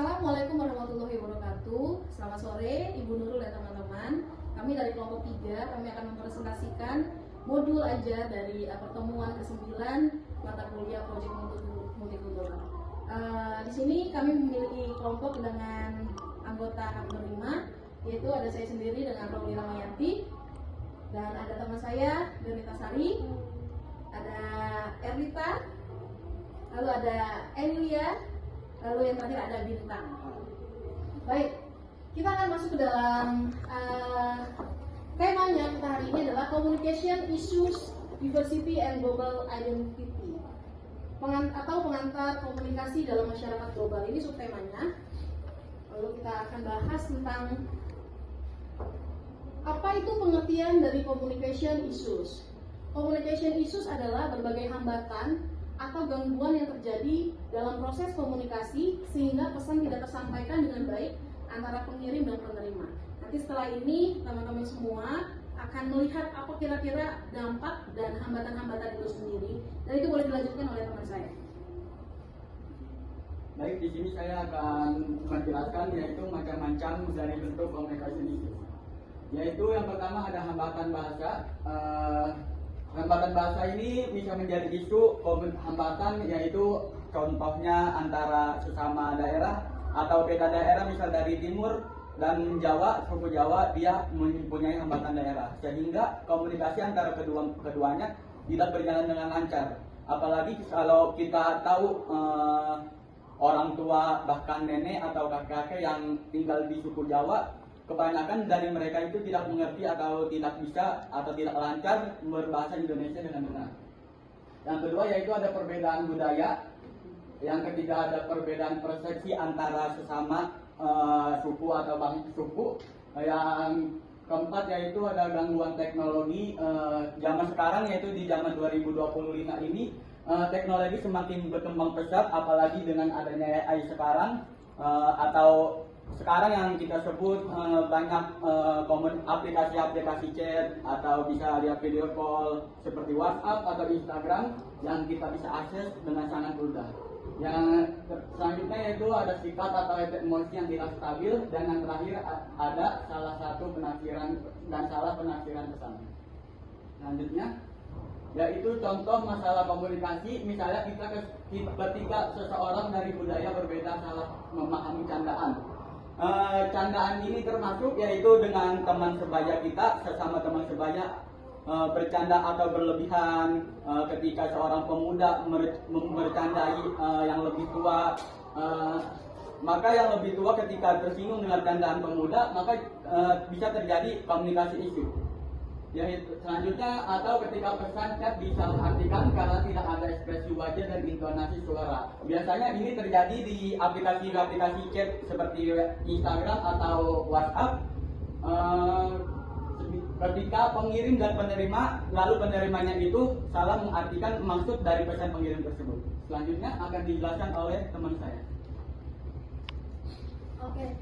Assalamualaikum warahmatullahi wabarakatuh. Selamat sore Ibu Nurul dan teman-teman. Kami dari kelompok 3, kami akan mempresentasikan modul ajar dari pertemuan ke-9 mata kuliah Project Multikultural. Di sini kami memiliki kelompok dengan anggota berlima, yaitu ada saya sendiri dengan Rauli Ramayanti, dan ada teman saya Donita Sari, ada Erlita, lalu ada Emilia, lalu yang terakhir ada Bintang. Baik, kita akan masuk ke dalam temanya kita hari ini adalah Communication Issues, Diversity and Global Identity, atau pengantar komunikasi dalam masyarakat global. Ini subtemanya. Lalu kita akan bahas tentang apa itu pengertian dari communication issues. Communication issues adalah berbagai hambatan atau gangguan yang terjadi dalam proses komunikasi sehingga pesan tidak tersampaikan dengan baik antara pengirim dan penerima. Nanti setelah ini teman-teman semua akan melihat apa kira-kira dampak dan hambatan-hambatan itu sendiri, dan itu boleh dilanjutkan oleh teman saya. Baik, di sini saya akan menjelaskan yaitu macam-macam dari bentuk communication issue. Yaitu yang pertama ada hambatan bahasa. Hambatan bahasa ini bisa menjadi isu hambatan, yaitu contohnya antara sesama daerah atau beda daerah, misal dari timur dan Jawa, suku Jawa, dia mempunyai hambatan daerah sehingga komunikasi antara keduanya tidak berjalan dengan lancar. Apalagi kalau kita tahu orang tua bahkan nenek atau kakek-kakek yang tinggal di suku Jawa, kebanyakan dari mereka itu tidak mengerti atau tidak bisa atau tidak lancar berbahasa Indonesia dengan benar. Yang kedua yaitu ada perbedaan budaya. Yang ketiga ada perbedaan persepsi antara sesama suku atau bangsa suku. Yang keempat yaitu ada gangguan teknologi. Zaman sekarang yaitu di zaman 2025 ini teknologi semakin berkembang pesat, apalagi dengan adanya AI sekarang atau sekarang yang kita sebut banyak aplikasi-aplikasi chat atau bisa lihat video call seperti WhatsApp atau Instagram yang kita bisa akses dengan sangat mudah. Yang selanjutnya yaitu ada sikap atau emosi yang tidak stabil, dan yang terakhir ada salah satu penafsiran dan salah penafsiran pesan. Selanjutnya yaitu contoh masalah komunikasi, misalnya ketika seseorang dari budaya berbeda salah memahami candaan. Candaan ini termasuk yaitu dengan teman sebaya kita, sesama teman sebaya bercanda atau berlebihan ketika seorang pemuda bercandai yang lebih tua, maka yang lebih tua ketika tersinggung dengan candaan pemuda, maka bisa terjadi komunikasi isu. Yaitu selanjutnya atau ketika pesan chat disalahartikan karena tidak ada ekspresi wajah dan intonasi suara. Biasanya ini terjadi di aplikasi-aplikasi chat seperti Instagram atau WhatsApp. Ketika pengirim dan penerima, lalu penerimanya itu salah mengartikan maksud dari pesan pengirim tersebut. Selanjutnya akan dijelaskan oleh teman saya. Oke.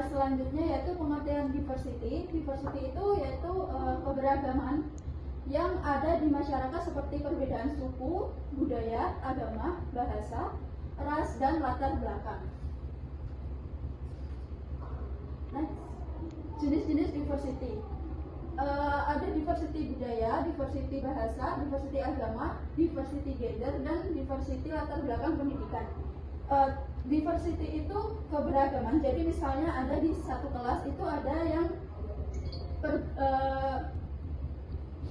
Selanjutnya yaitu pengertian diversity. Diversity itu yaitu keberagaman yang ada di masyarakat seperti perbedaan suku, budaya, agama, bahasa, ras, dan latar belakang. Nah, jenis-jenis diversity. Ada diversity budaya, diversity bahasa, diversity agama, diversity gender, dan diversity latar belakang pendidikan. Diversity itu keberagaman. Jadi misalnya ada di satu kelas itu ada yang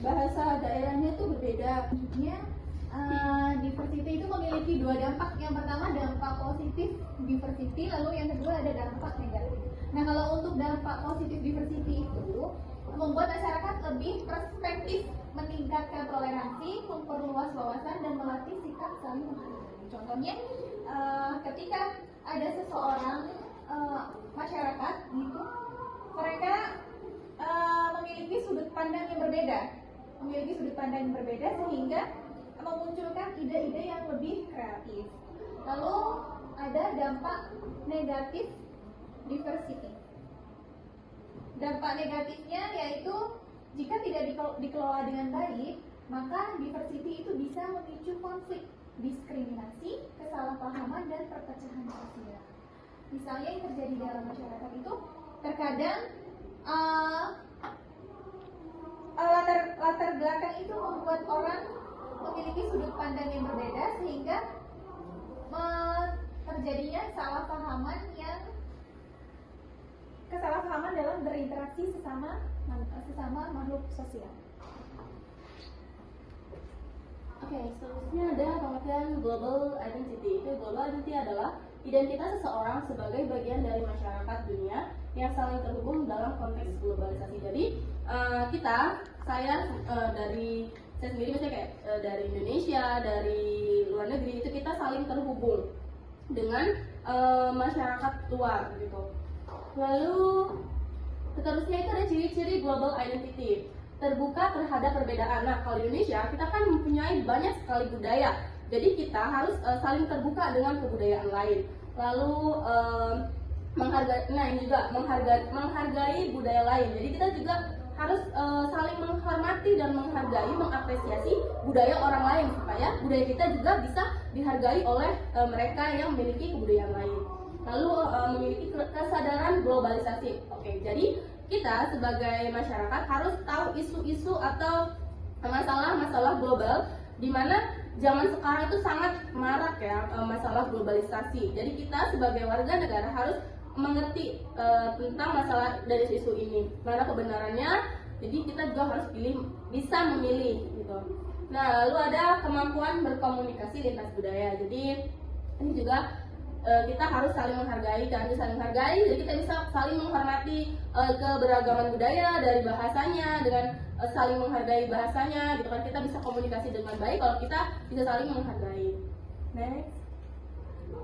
bahasa daerahnya itu berbeda. Diversity itu memiliki dua dampak. Yang pertama dampak positif diversity, lalu yang kedua ada dampak negatif. Nah, kalau untuk dampak positif diversity itu membuat masyarakat lebih perspektif, meningkatkan toleransi, memperluas wawasan, dan melatih sikap saling menghargai. Contohnya, ketika ada seseorang masyarakat gitu, mereka memiliki sudut pandang yang berbeda, sehingga memunculkan ide-ide yang lebih kreatif. Lalu ada dampak negatif diversity. Dampak negatifnya yaitu jika tidak dikelola dengan baik, maka diversity itu bisa memicu konflik, diskriminasi, kesalahpahaman, dan perpecahan sosial. Misalnya yang terjadi dalam masyarakat itu terkadang latar belakang itu membuat orang memiliki sudut pandang yang berbeda sehingga terjadinya kesalahpahaman dalam berinteraksi sesama makhluk sosial. Oke, selanjutnya ada pengertian global identity. Itu global identity adalah identitas seseorang sebagai bagian dari masyarakat dunia yang saling terhubung dalam konteks globalisasi. Jadi saya sendiri misalnya kayak dari Indonesia, dari luar negeri, itu kita saling terhubung dengan masyarakat luar gitu. Lalu seterusnya itu ada ciri-ciri global identity, terbuka terhadap perbedaan. Nah, kalau di Indonesia kita kan mempunyai banyak sekali budaya, jadi kita harus saling terbuka dengan kebudayaan lain. Lalu menghargai budaya lain. Jadi kita juga harus saling menghormati dan menghargai, mengapresiasi budaya orang lain supaya budaya kita juga bisa dihargai oleh mereka yang memiliki kebudayaan lain. Lalu memiliki kesadaran globalisasi. Oke, jadi kita sebagai masyarakat harus tahu isu-isu atau masalah-masalah global, di mana zaman sekarang itu sangat marak ya masalah globalisasi. Jadi kita sebagai warga negara harus mengerti tentang masalah dari isu ini, mana kebenarannya. Jadi kita juga harus bisa memilih gitu. Nah, lalu ada kemampuan berkomunikasi lintas budaya. Jadi ini juga kita harus saling menghargai, jadi kita bisa saling menghormati keberagaman budaya dari bahasanya, dengan saling menghargai bahasanya gitu kan. Kita bisa komunikasi dengan baik kalau kita bisa saling menghargai. Next.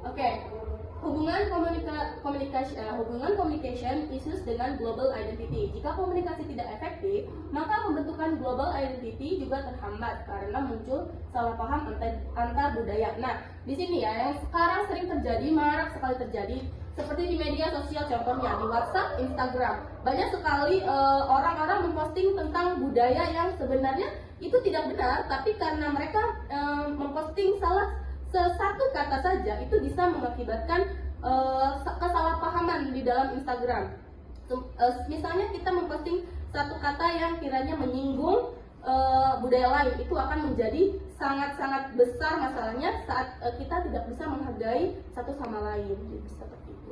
Oke. Hubungan communication issues dengan global identity. Jika komunikasi tidak efektif, maka pembentukan global identity juga terhambat karena muncul salah paham antar budaya. Nah, di sini ya yang sekarang sering terjadi, marak sekali terjadi, seperti di media sosial, contohnya di WhatsApp, Instagram. Banyak sekali orang-orang memposting tentang budaya yang sebenarnya itu tidak benar, tapi karena mereka memposting satu kata saja itu bisa mengakibatkan kesalahpahaman di dalam Instagram. Misalnya kita memposting satu kata yang kiranya menyinggung budaya lain, itu akan menjadi sangat-sangat besar masalahnya saat kita tidak bisa menghargai satu sama lain. Jadi seperti itu.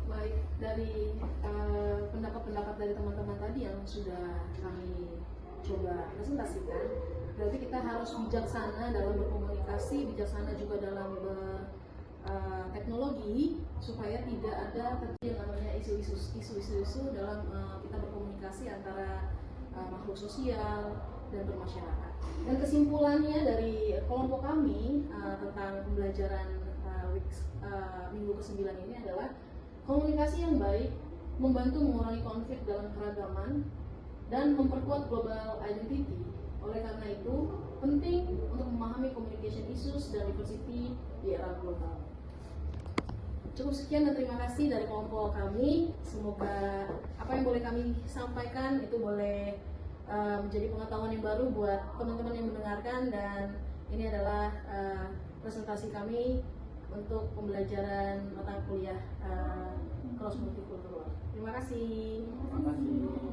Baik, dari pendapat-pendapat dari teman-teman tadi yang sudah kami coba presentasikan, berarti kita harus bijaksana dalam berkomunikasi, bijaksana juga dalam teknologi, supaya tidak ada terjadi namanya isu-isu dalam kita berkomunikasi antara makhluk sosial dan bermasyarakat. Dan kesimpulannya dari kelompok kami tentang pembelajaran minggu ke-9 ini adalah komunikasi yang baik membantu mengurangi konflik dalam keragaman dan memperkuat global identity. Oleh karena itu, penting untuk memahami communication issues dan diversity di era global. Cukup sekian dan terima kasih dari kelompok kami. Semoga apa yang boleh kami sampaikan itu boleh menjadi pengetahuan yang baru buat teman-teman yang mendengarkan, dan ini adalah presentasi kami untuk pembelajaran mata kuliah cross multikultural. Terima kasih. Terima kasih.